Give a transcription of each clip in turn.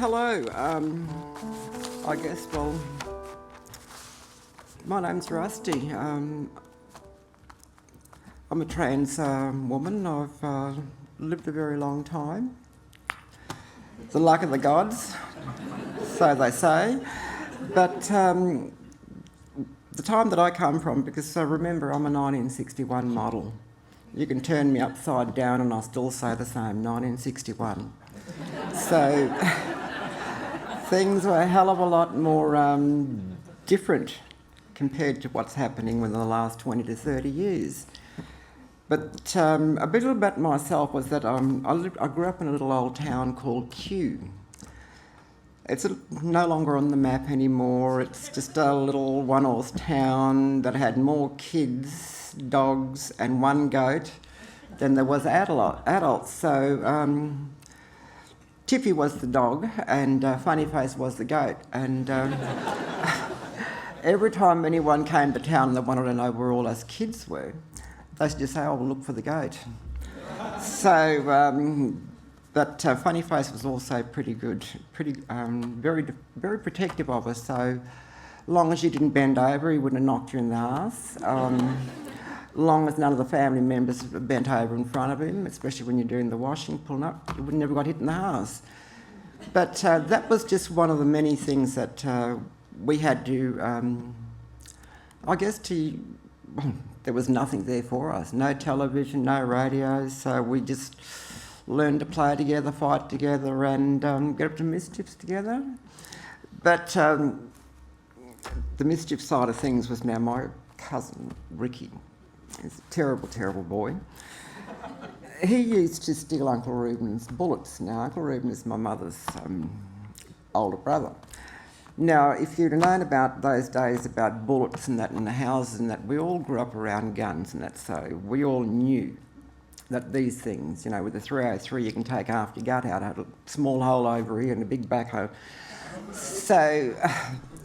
Hello. I guess, well, my name's Rusty. I'm a trans woman. I've lived a very long time. The luck of the gods, so they say. But the time that I come from, because remember, I'm a 1961 model. You can turn me upside down and I'll still say the same, 1961. So things were a hell of a lot more different compared to what's happening within the last 20 to 30 years. But a bit about myself was that I grew up in a little old town called Kew. It's no longer on the map anymore. It's just a little one-horse town that had more kids, dogs and one goat than there was adults. So Tippy was the dog and Funny Face was the goat. And every time anyone came to town and they wanted to know where all us kids were, they used to say, oh, we'll look for the goat. So, but Funny Face was also pretty good, very protective of us. So long as you didn't bend over, he wouldn't have knocked you in the arse. Long as none of the family members bent over in front of him, especially when you're doing the washing, pulling up, you would never got hit in the arse. But that was just one of the many things that we had to, I guess, there was nothing there for us. No television, no radios, so we just learned to play together, fight together and get up to mischiefs together. But the mischief side of things was now my cousin, Ricky. He's a terrible, terrible boy. He used to steal Uncle Reuben's bullets. Now, Uncle Reuben is my mother's older brother. Now, if you'd have known about those days about bullets and that in the houses and that, we all grew up around guns and that, so we all knew that these things, you know, with the 303 you can take half your gut out, had a small hole over here and a big back hole. So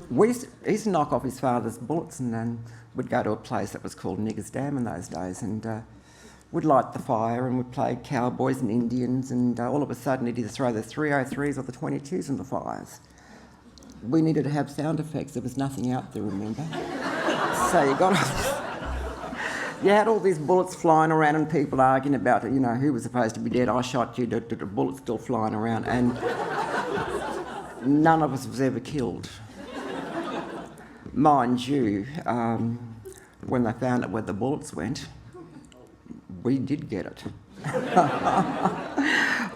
he used to knock off his father's bullets and then we'd go to a place that was called Nigger's Dam in those days and we'd light the fire and we'd play cowboys and Indians and all of a sudden he'd either throw the 303s or the 22s in the fires. We needed to have sound effects. There was nothing out there, remember? So you had all these bullets flying around and people arguing about, you know, who was supposed to be dead. I shot you, the bullets still flying around, and none of us was ever killed. Mind you, when they found out where the bullets went, we did get it.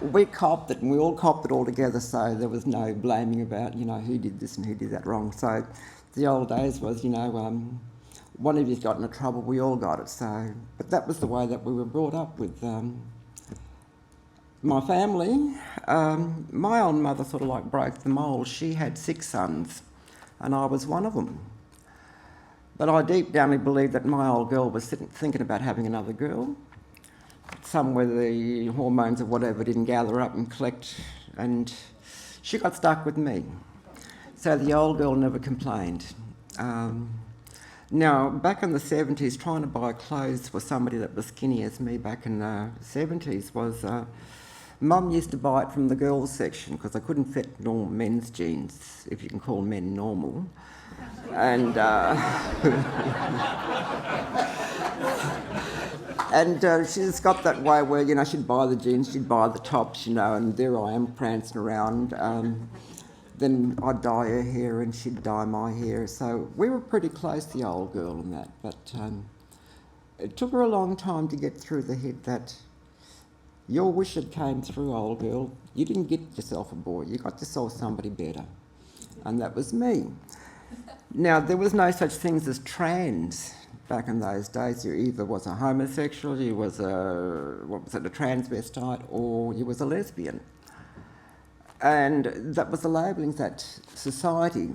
We copped it and we all copped it all together, so there was no blaming about, you know, who did this and who did that wrong. So the old days was, you know, one of you's got into trouble, we all got it. So, but that was the way that we were brought up with my family. My old mother sort of like broke the mould. She had 6 sons and I was one of them. But I deep downly believe that my old girl was thinking about having another girl. Somewhere the hormones or whatever didn't gather up and collect, and she got stuck with me. So the old girl never complained. Now, back in the 70s, trying to buy clothes for somebody that was skinny as me back in the 70s was... Mum used to buy it from the girls section because I couldn't fit normal men's jeans, if you can call men normal. And... And she just got that way where, you know, she'd buy the jeans, she'd buy the tops, you know, and there I am prancing around. Then I'd dye her hair and she'd dye my hair. So we were pretty close, the old girl and that. But it took her a long time to get through the head that your wish had came through, old girl. You didn't get yourself a boy, you got yourself somebody better. And that was me. Now, there was no such things as trans. Back in those days, you either was a homosexual, you was a transvestite, or you was a lesbian. And that was the labellings that society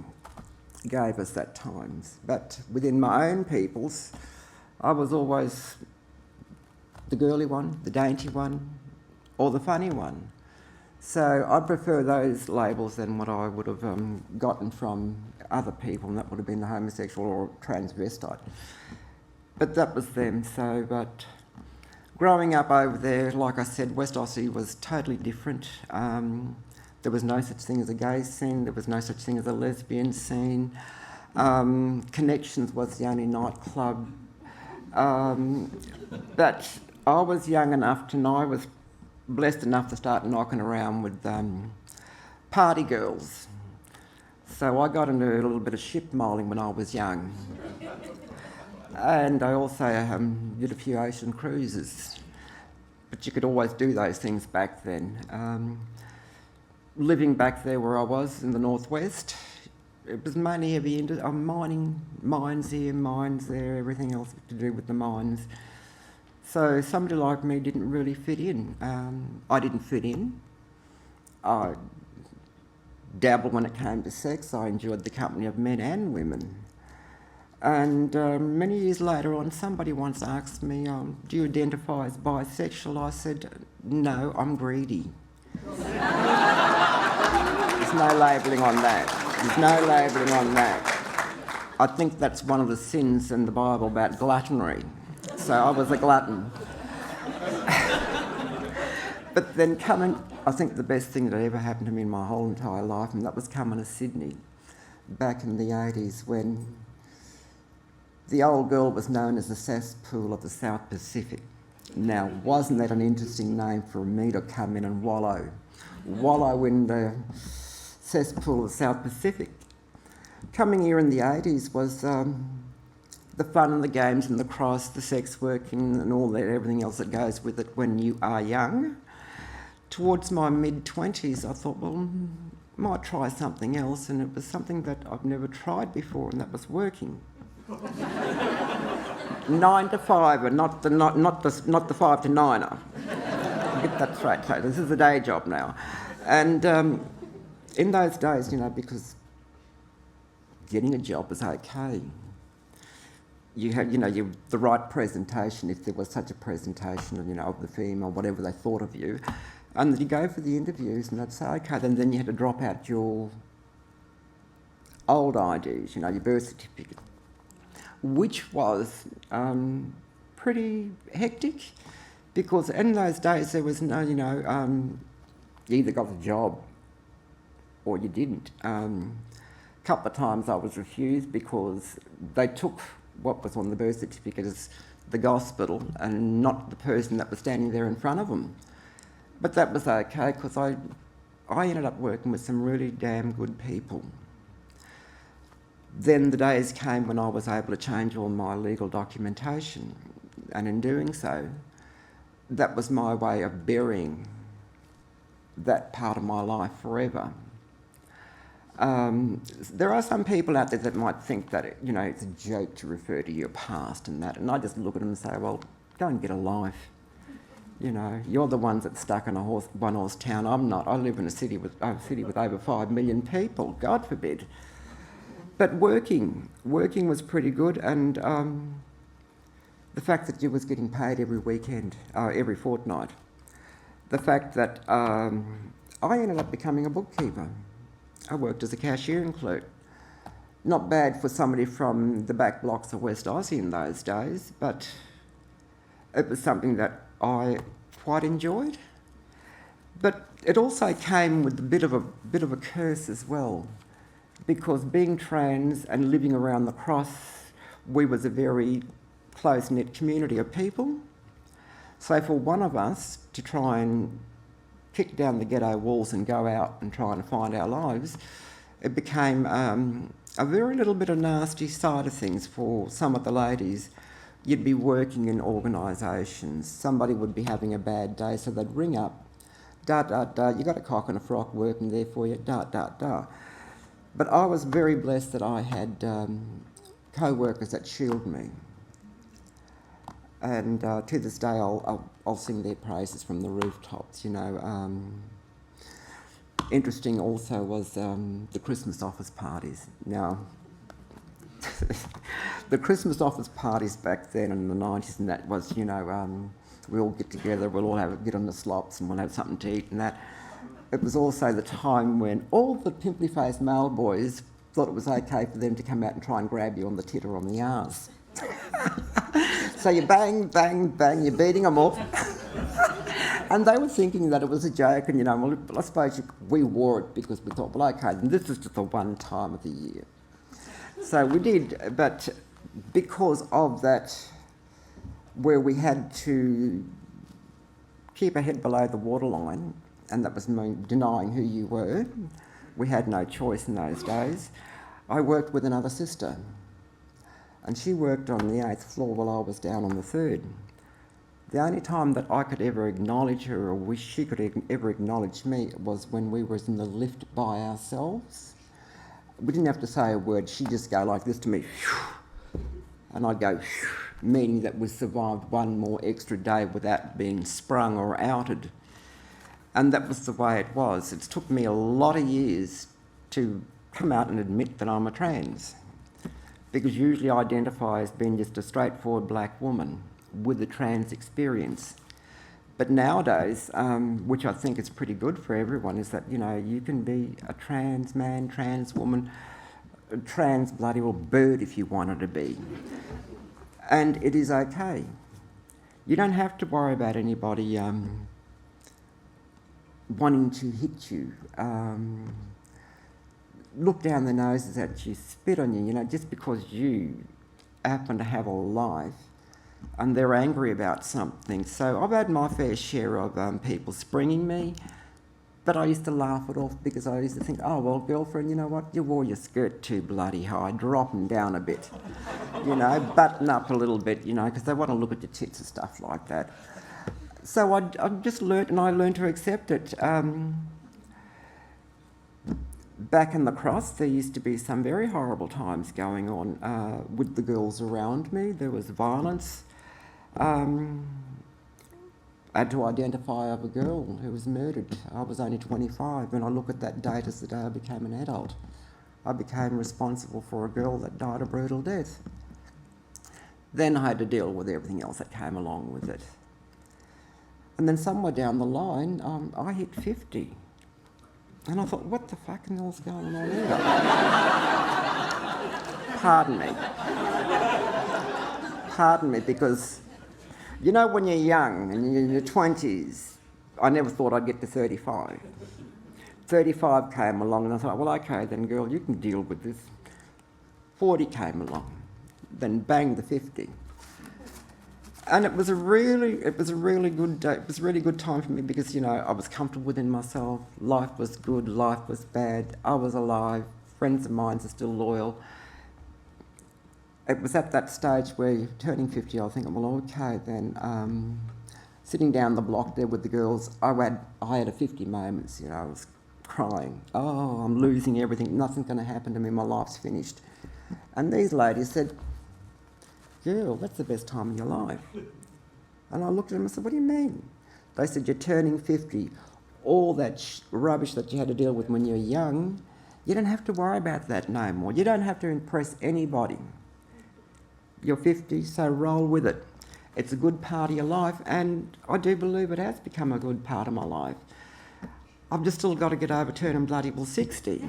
gave us at times. But within my own peoples, I was always the girly one, the dainty one, or the funny one. So I prefer those labels than what I would have gotten from other people, and that would have been the homosexual or transvestite. But that was them, so, but growing up over there, like I said, West Aussie was totally different. There was no such thing as a gay scene. There was no such thing as a lesbian scene. Connections was the only nightclub. But I was young enough to know, I was blessed enough to start knocking around with party girls. So I got into a little bit of ship moulling when I was young. And I also did a few ocean cruises. But you could always do those things back then. Living back there where I was in the northwest, it was mainly heavy mining, mines here, mines there, everything else to do with the mines. So somebody like me didn't really fit in. I didn't fit in. I dabbled when it came to sex. I enjoyed the company of men and women. And many years later on, somebody once asked me, do you identify as bisexual? I said, no, I'm greedy. There's no labelling on that. There's no labelling on that. I think that's one of the sins in the Bible about gluttony. So I was a glutton. But then I think the best thing that ever happened to me in my whole entire life, and that was coming to Sydney back in the 80s when the old girl was known as the cesspool of the South Pacific. Now, wasn't that an interesting name for me to come in and wallow? Wallow in the cesspool of the South Pacific. Coming here in the 80s was the fun and the games and the cross, the sex working and all that, everything else that goes with it when you are young. Towards my mid-20s, I thought, well, might try something else, and it was something that I've never tried before, and that was working. 9 to 5, and not the 5 to 9er. Get that straight. So this is a day job now, and in those days, because getting a job was okay. You had, the right presentation, if there was such a presentation, of the FEM or whatever they thought of you, and then you go for the interviews, and they'd say, okay, then you had to drop out your old IDs, your birth certificate, which was pretty hectic, because in those days there was no, you either got the job or you didn't. A couple of times I was refused because they took what was on the birth certificate as the gospel and not the person that was standing there in front of them. But that was okay, because I ended up working with some really damn good people. Then the days came when I was able to change all my legal documentation, and in doing so, that was my way of burying that part of my life forever. There are some people out there that might think that it's a joke to refer to your past and that, and I just look at them and say, well, go and get a life. You're the ones that's stuck in a one-horse town. I'm not. I live in a city with over 5 million people. God forbid. But working was pretty good, and the fact that you was getting paid every weekend, every fortnight. The fact that I ended up becoming a bookkeeper. I worked as a cashiering clerk. Not bad for somebody from the back blocks of West Aussie in those days, but it was something that I quite enjoyed. But it also came with a bit of a curse as well, because being trans and living around the cross, we was a very close-knit community of people. So for one of us to try and kick down the ghetto walls and go out and try and find our lives, it became a very little bit of nasty side of things for some of the ladies. You'd be working in organisations, somebody would be having a bad day, so they'd ring up, you got a cock and a frock working there for you, But I was very blessed that I had co-workers that shielded me. And to this day, I'll sing their praises from the rooftops. Interesting also was the Christmas office parties. Now, the Christmas office parties back then in the 90s, and that was, we all get together, we'll all get on the slops, and we'll have something to eat and that. It was also the time when all the pimply-faced male boys thought it was okay for them to come out and try and grab you on the tit or on the arse. So you bang, bang, bang, you're beating them off. And they were thinking that it was a joke, and well, I suppose we wore it because we thought, well, okay, this is just the one time of the year. So we did, but because of that, where we had to keep our head below the waterline, and that was denying who you were, we had no choice in those days. I worked with another sister, and she worked on the 8th floor while I was down on the 3rd. The only time that I could ever acknowledge her or wish she could ever acknowledge me was when we were in the lift by ourselves. We didn't have to say a word, she'd just go like this to me, and I'd go, meaning that we survived one more extra day without being sprung or outed. And that was the way it was. It took me a lot of years to come out and admit that I'm a trans, because usually I identify as being just a straightforward black woman with a trans experience. But nowadays, which I think is pretty good for everyone, is that, you can be a trans man, trans woman, a trans bloody well bird if you wanted to be. And it is okay. You don't have to worry about anybody wanting to hit you, look down their noses at you, spit on you, just because you happen to have a life and they're angry about something. So I've had my fair share of people springing me, but I used to laugh it off because I used to think, oh, well, girlfriend, you know what, you wore your skirt too bloody high, drop them down a bit, button up a little bit, because they want to look at your tits and stuff like that. So I just learnt, and I learned to accept it. Back in the Cross, there used to be some very horrible times going on with the girls around me. There was violence. I had to identify of a girl who was murdered. I was only 25. When I look at that date as the day I became an adult, I became responsible for a girl that died a brutal death. Then I had to deal with everything else that came along with it. And then somewhere down the line, I hit 50. And I thought, what the fucking hell's going on here? Pardon me, because, when you're young and you're in your 20s, I never thought I'd get to 35. 35 came along and I thought, well, okay then, girl, you can deal with this. 40 came along, then bang, the 50. And it was a really good day. It was a really good time for me because, I was comfortable within myself. Life was good, life was bad. I was alive. Friends of mine are still loyal. It was at that stage where turning 50, I was thinking, well, okay then. Sitting down the block there with the girls, I had a 50 moments, I was crying. Oh, I'm losing everything. Nothing's going to happen to me. My life's finished. And these ladies said, girl, that's the best time of your life. And I looked at them and said, what do you mean? They said, you're turning 50. All that rubbish that you had to deal with when you were young, you don't have to worry about that no more. You don't have to impress anybody. You're 50, so roll with it. It's a good part of your life, and I do believe it has become a good part of my life. I've just still got to get over turning bloody well 60.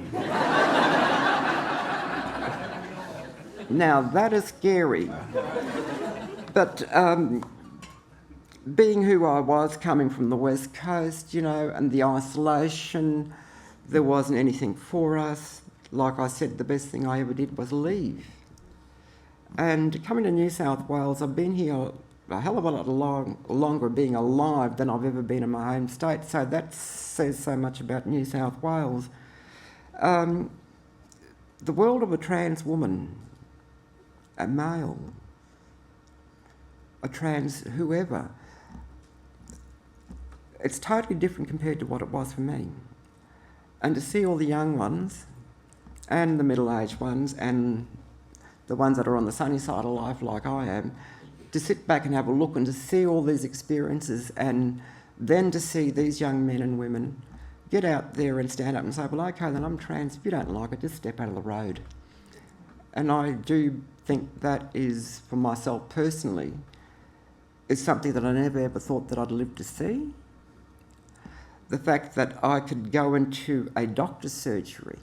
Now, that is scary. But being who I was, coming from the West Coast, and the isolation, there wasn't anything for us. Like I said, the best thing I ever did was leave. And coming to New South Wales, I've been here a hell of a lot longer being alive than I've ever been in my home state, so that says so much about New South Wales. The world of a trans woman, a male, a trans whoever, it's totally different compared to what it was for me. And to see all the young ones and the middle-aged ones and the ones that are on the sunny side of life like I am, to sit back and have a look and to see all these experiences and then to see these young men and women get out there and stand up and say, well, okay, then I'm trans. If you don't like it, just step out of the road. And I do think that is, for myself personally, is something that I never ever thought that I'd live to see. The fact that I could go into a doctor's surgery.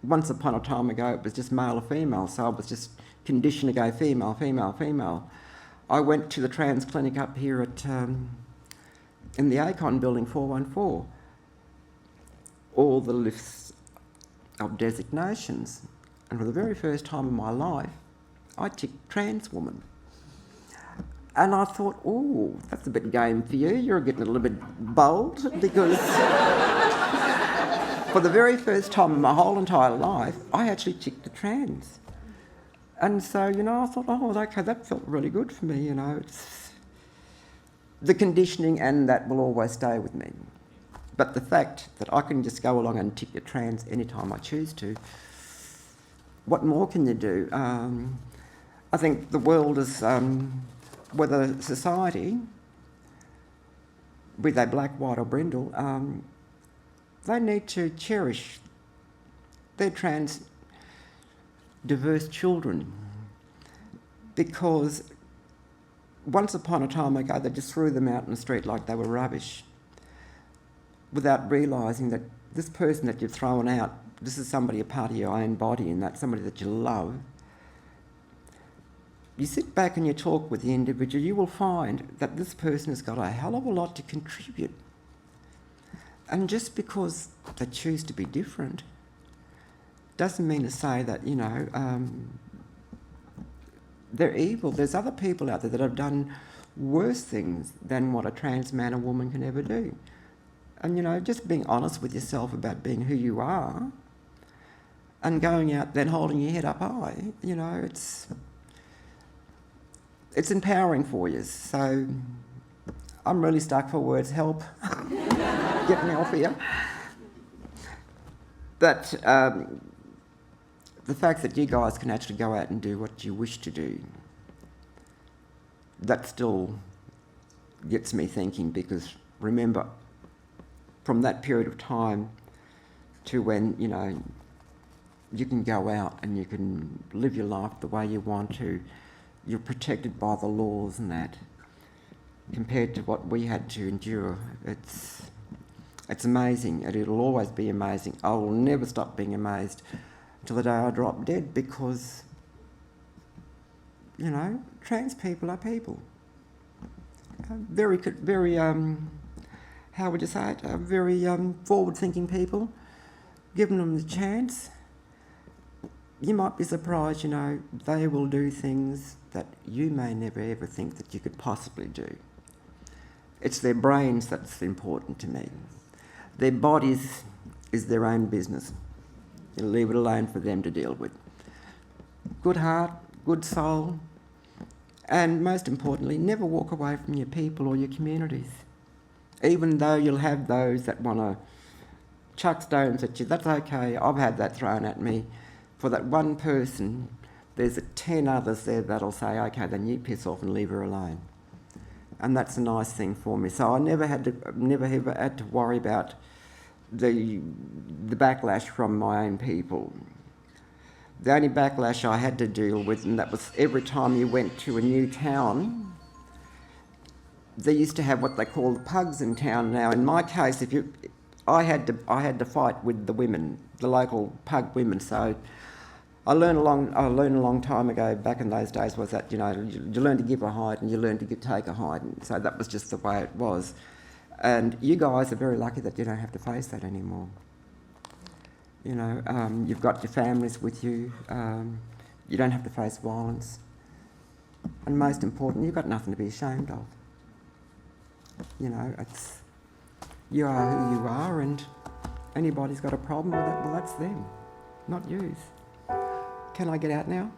Once upon a time ago, it was just male or female, so I was just conditioned to go female, female, female. I went to the trans clinic up here at in the Acon building 414, all the lists of designations. And for the very first time in my life, I ticked trans woman. And I thought, oh, that's a bit game for you. You're getting a little bit bold, because for the very first time in my whole entire life, I actually ticked the trans. And so, I thought, oh, okay, that felt really good for me, It's the conditioning, and that will always stay with me. But the fact that I can just go along and tick the trans anytime I choose to, what more can you do? I think the world is, whether society, be they black, white or brindle, they need to cherish their trans diverse children, because once upon a time ago they just threw them out in the street like they were rubbish, without realising that this person that you've thrown out, this is somebody a part of your own body, and that's somebody that you love. You sit back and you talk with the individual, you will find that this person has got a hell of a lot to contribute. And just because they choose to be different doesn't mean to say that, they're evil. There's other people out there that have done worse things than what a trans man or woman can ever do. And, just being honest with yourself about being who you are and going out there and holding your head up high, it's empowering for you. So I'm really stuck for words. Help. Get me off here. But the fact that you guys can actually go out and do what you wish to do, that still gets me thinking, because remember, from that period of time to when, you can go out and you can live your life the way you want to, you're protected by the laws and that, compared to what we had to endure. It's amazing, and it'll always be amazing. I will never stop being amazed till the day I drop dead, because, trans people are people. Very, how would you say it? Very forward-thinking people. Giving them the chance, you might be surprised, they will do things that you may never ever think that you could possibly do. It's their brains that's important to me. Their bodies is their own business. You leave it alone for them to deal with. Good heart, good soul, and most importantly, never walk away from your people or your communities. Even though you'll have those that want to chuck stones at you, that's okay. I've had that thrown at me. For that one person, there's 10 others there that'll say, okay, then you piss off and leave her alone. And that's a nice thing for me. So I never ever had to worry about the backlash from my own people. The only backlash I had to deal with, and that was every time you went to a new town, they used to have what they call the pugs in town. Now, in my case, I had to fight with the women, the local pug women. So I learned a long time ago, back in those days, was that you learn to give a hide and you learn to take a hide. And so that was just the way it was. And you guys are very lucky that you don't have to face that anymore. You've got your families with you. You don't have to face violence. And most important, you've got nothing to be ashamed of. You are who you are, and anybody's got a problem with it, well, that's them, not yous. Can I get out now?